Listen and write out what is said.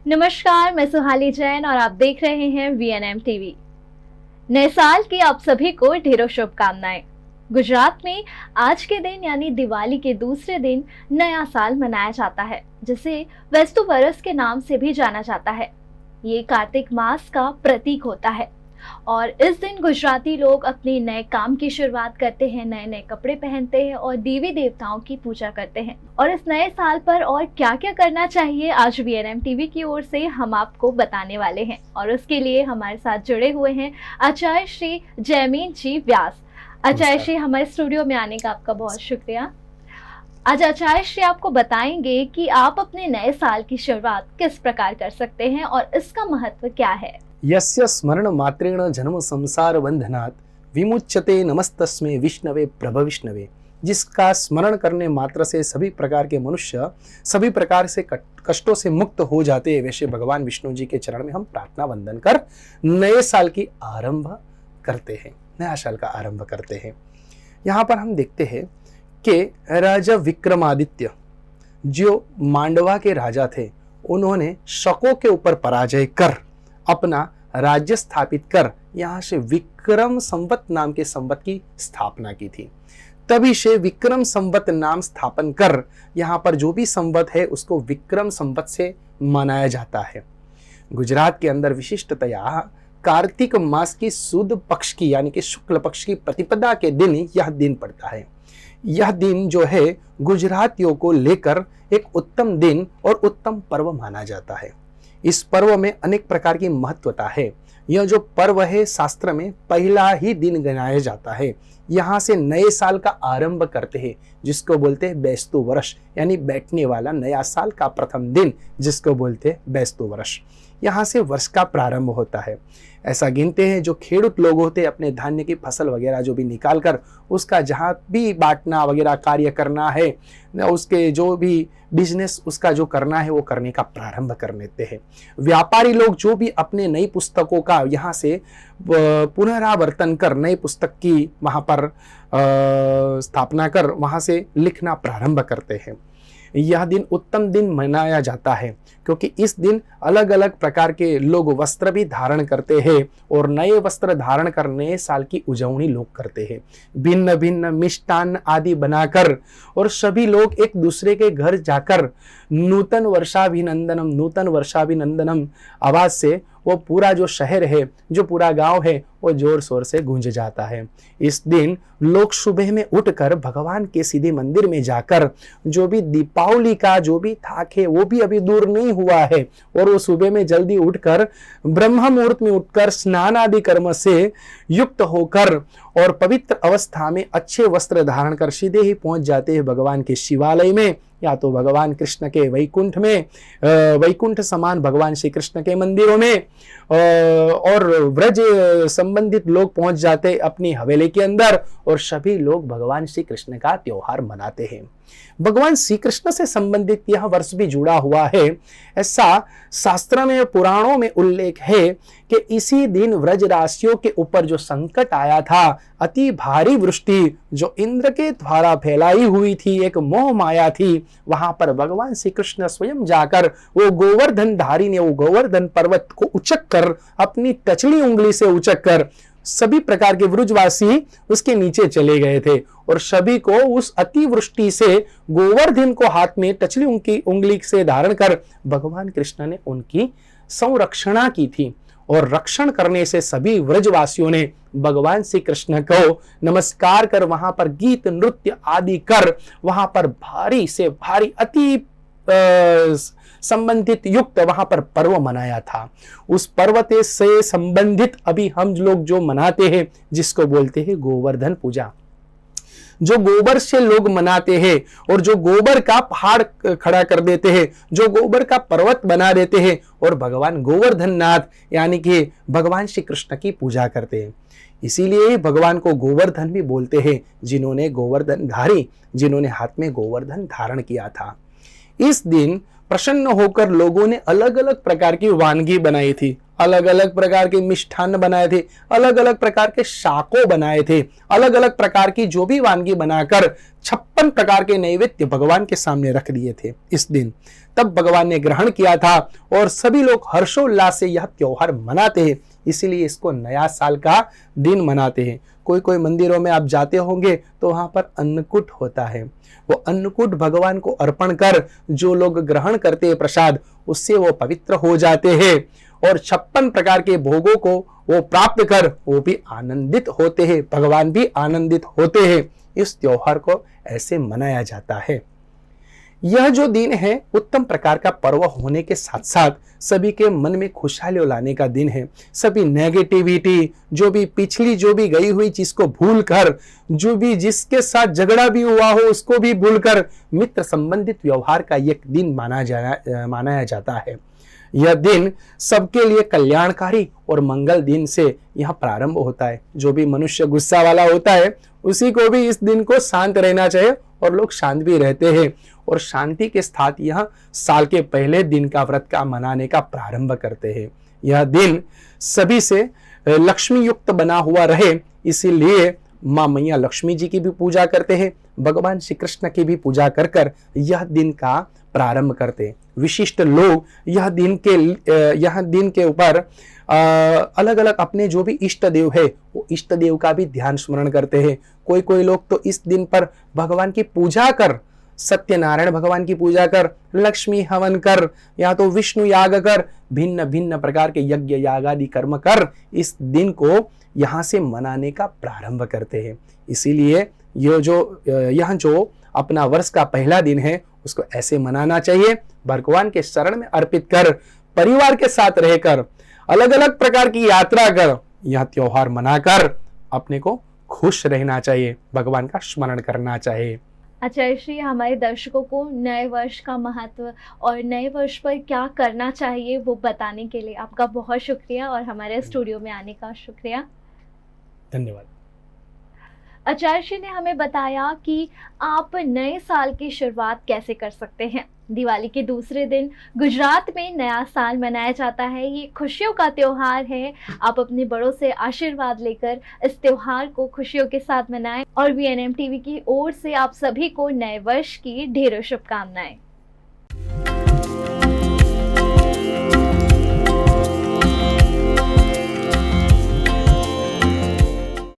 नमस्कार, मैं सुहाली जैन और आप देख रहे हैं VNM टीवी। नए साल की आप सभी को ढेरों शुभकामनाएं। गुजरात में आज के दिन यानी दिवाली के दूसरे दिन नया साल मनाया जाता है, जिसे वेस्तु वरस के नाम से भी जाना जाता है। ये कार्तिक मास का प्रतीक होता है और इस दिन गुजराती लोग अपने नए काम की शुरुआत करते हैं, नए नए कपड़े पहनते हैं और देवी देवताओं की पूजा करते हैं। और इस नए साल पर और क्या क्या करना चाहिए, आज VNM टीवी की ओर से हम आपको बताने वाले हैं। और उसके लिए हमारे साथ जुड़े हुए हैं आचार्य श्री जयमीन जी व्यास। आचार्य श्री, हमारे स्टूडियो में आने का आपका बहुत शुक्रिया। आज आचार्य श्री आपको बताएंगे कि आप अपने नए साल की शुरुआत किस प्रकार कर सकते हैं और इसका महत्व क्या है। यस्य स्मरण मात्रेण जन्म संसार बंधनात् विमुच्यते नमस्तस्मै विष्णवे प्रभ विष्णवे। जिसका स्मरण करने मात्र से सभी प्रकार के मनुष्य सभी प्रकार से कष्टों से मुक्त हो जाते हैं, वैसे भगवान विष्णु जी के चरण में हम प्रार्थना वंदन कर नए साल की आरंभ करते हैं, नया साल का आरंभ करते हैं। यहाँ पर हम देखते हैं कि राजा विक्रमादित्य जो मांडवा के राजा थे, उन्होंने शकों के ऊपर पराजय कर अपना राज्य स्थापित कर यहाँ से विक्रम संवत नाम के संवत की स्थापना की थी। तभी से विक्रम संवत नाम स्थापन कर यहाँ पर जो भी संवत है उसको विक्रम संवत से मनाया जाता है। गुजरात के अंदर विशिष्टतया कार्तिक मास की सुद पक्ष की यानी कि शुक्ल पक्ष की प्रतिपदा के दिन यह दिन पड़ता है। यह दिन जो है गुजरातियों को लेकर एक उत्तम दिन और उत्तम पर्व माना जाता है। इस पर्व में अनेक प्रकार की महत्वता है। यह जो पर्व है शास्त्र में पहला ही दिन गिनाया जाता है। यहाँ से नए साल का आरंभ करते हैं, जिसको बोलते हैं बेस्तु वर्ष, यानी बैठने वाला नया साल का प्रथम दिन, जिसको बोलते हैं बेस्तु वर्ष। यहाँ से वर्ष का प्रारंभ होता है। ऐसा गिनते हैं जो खेडूत लोग होते हैं, अपने धान्य की फसल वगैरह जो भी निकाल कर उसका जहाँ भी बांटना वगैरह कार्य करना है, उसके जो भी बिजनेस उसका जो करना है वो करने का प्रारंभ कर लेते हैं। व्यापारी लोग जो भी अपने नई पुस्तकों का यहाँ से पुनरावर्तन कर नई पुस्तक की वहाँ पर स्थापना कर वहाँ से लिखना प्रारंभ करते हैं। यह दिन उत्तम दिन मनाया जाता है क्योंकि इस दिन अलग अलग प्रकार के लोग वस्त्र भी धारण करते हैं और नए वस्त्र धारण कर नए साल की उजवनी लोग करते हैं। भिन्न भिन्न मिष्टान्न आदि बनाकर और सभी लोग एक दूसरे के घर जाकर नूतन वर्षाभिनंदनम आवाज से वो पूरा जो शहर है, जो पूरा गांव है, वो जोर शोर से गूंज जाता है। इस दिन लोग सुबह में उठकर भगवान के सीधे मंदिर में जाकर जो भी दीपावली का जो भी थाक है वो भी अभी दूर नहीं हुआ है, और वो सुबह में जल्दी उठकर ब्रह्म मुहूर्त में उठकर स्नान आदि कर्म से युक्त होकर और पवित्र अवस्था में अच्छे वस्त्र धारण कर सीधे ही पहुंच जाते हैं भगवान के शिवालय में, या तो भगवान कृष्ण के वैकुंठ में, वैकुंठ समान भगवान श्री कृष्ण के मंदिरों में, और व्रज संबंधित लोग पहुंच जाते अपनी हवेली के अंदर और सभी लोग भगवान श्री कृष्ण का त्योहार मनाते हैं। भगवान श्री कृष्ण से संबंधित यह वर्ष भी जुड़ा हुआ है। ऐसा शास्त्र में पुराणों में उल्लेख है कि इसी दिन व्रजराशियों के ऊपर जो संकट आया था, अति भारी वृष्टि जो इंद्र के द्वारा फैलाई हुई थी, एक मोह माया थी, वहां पर भगवान श्री कृष्ण स्वयं जाकर वो गोवर्धन धारी ने वो गोवर्धन पर्वत को उचक कर अपनी टचली उंगली से उचक कर सभी प्रकार के वृजवासी उसके नीचे चले गए थे और सभी को उस अतिवृष्टि से गोवर्धन को हाथ में टचली उंगली से धारण कर भगवान कृष्ण ने उनकी संरक्षणा की थी। और रक्षण करने से सभी व्रजवासियों ने भगवान श्री कृष्ण को नमस्कार कर वहां पर गीत नृत्य आदि कर वहां पर भारी से भारी अति संबंधित युक्त वहां पर पर्व मनाया था। उस पर्व से संबंधित अभी हम लोग जो मनाते हैं जिसको बोलते हैं गोवर्धन पूजा, जो गोबर से लोग मनाते हैं और जो गोबर का पहाड़ खड़ा कर देते हैं, जो गोबर का पर्वत बना देते हैं और भगवान गोवर्धन नाथ यानी कि भगवान श्री कृष्ण की पूजा करते हैं। इसीलिए भगवान को गोवर्धन भी बोलते हैं, जिन्होंने गोवर्धन धारी, जिन्होंने हाथ में गोवर्धन धारण किया था। इस दिन प्रसन्न होकर लोगों ने अलग अलग प्रकार की वानगी बनाई थी, अलग अलग प्रकार के मिष्ठान्न बनाए थे, अलग अलग प्रकार के शाकों बनाए थे, अलग अलग प्रकार की जो भी वानगी बनाकर 56 प्रकार के नैवेद्य भगवान के सामने रख दिए थे इस दिन। तब भगवान ने ग्रहण किया था और सभी लोग हर्षोल्लास से यह त्योहार मनाते हैं, इसीलिए इसको नया साल का दिन मनाते हैं। कोई कोई मंदिरों में आप जाते होंगे तो वहां पर अन्नकूट होता है, वो अन्नकूट भगवान को अर्पण कर जो लोग ग्रहण करते हैं प्रसाद, उससे वो पवित्र हो जाते हैं और 56 प्रकार के भोगों को वो प्राप्त कर वो भी आनंदित होते हैं, भगवान भी आनंदित होते हैं। इस त्योहार को ऐसे मनाया जाता है। यह जो दिन है उत्तम प्रकार का पर्व होने के साथ साथ सभी के मन में खुशहाली लाने का दिन है। सभी नेगेटिविटी, जो भी पिछली जो भी गई हुई चीज को भूल कर, जो भी जिसके साथ झगड़ा भी हुआ हो उसको भी भूलकर मित्र संबंधित व्यवहार का एक दिन मनाया जाता है। यह दिन सबके लिए कल्याणकारी और मंगल दिन से यह प्रारंभ होता है। जो भी मनुष्य गुस्सा वाला होता है उसी को भी इस दिन को शांत रहना चाहिए और लोग शांत भी रहते हैं और शांति के साथ यह साल के पहले दिन का व्रत का मनाने का प्रारंभ करते हैं। यह दिन सभी से लक्ष्मी युक्त बना हुआ रहे, इसीलिए माँ मैया लक्ष्मी जी की भी पूजा करते हैं, भगवान श्री कृष्ण की भी पूजा कर कर यह दिन का प्रारंभ करते हैं। विशिष्ट लोग यह दिन के ऊपर अलग अलग अपने जो भी इष्ट देव है वो इष्ट देव का भी ध्यान स्मरण करते हैं। कोई कोई लोग तो इस दिन पर भगवान की पूजा कर, सत्यनारायण भगवान की पूजा कर, लक्ष्मी हवन कर या तो विष्णु याग कर, भिन्न भिन्न प्रकार के यज्ञ याग आदि कर्म कर इस दिन को यहाँ से मनाने का प्रारंभ करते हैं। इसीलिए यह जो अपना वर्ष का पहला दिन है उसको ऐसे मनाना चाहिए, भगवान के शरण में अर्पित कर, परिवार के साथ रहकर, अलग अलग प्रकार की यात्रा कर, यह त्योहार मनाकर अपने को खुश रहना चाहिए, भगवान का स्मरण करना चाहिए। आचार्य श्री, हमारे दर्शकों को नए वर्ष का महत्व और नए वर्ष पर क्या करना चाहिए वो बताने के लिए आपका बहुत शुक्रिया और हमारे स्टूडियो में आने का शुक्रिया। धन्यवाद। आचार्य श्री ने हमें बताया कि आप नए साल की शुरुआत कैसे कर सकते हैं। दिवाली के दूसरे दिन गुजरात में नया साल मनाया जाता है। ये खुशियों का त्योहार है। आप अपने बड़ों से आशीर्वाद लेकर इस त्योहार को खुशियों के साथ मनाएं और VNM टीवी की ओर से आप सभी को नए वर्ष की ढेरों शुभकामनाएं।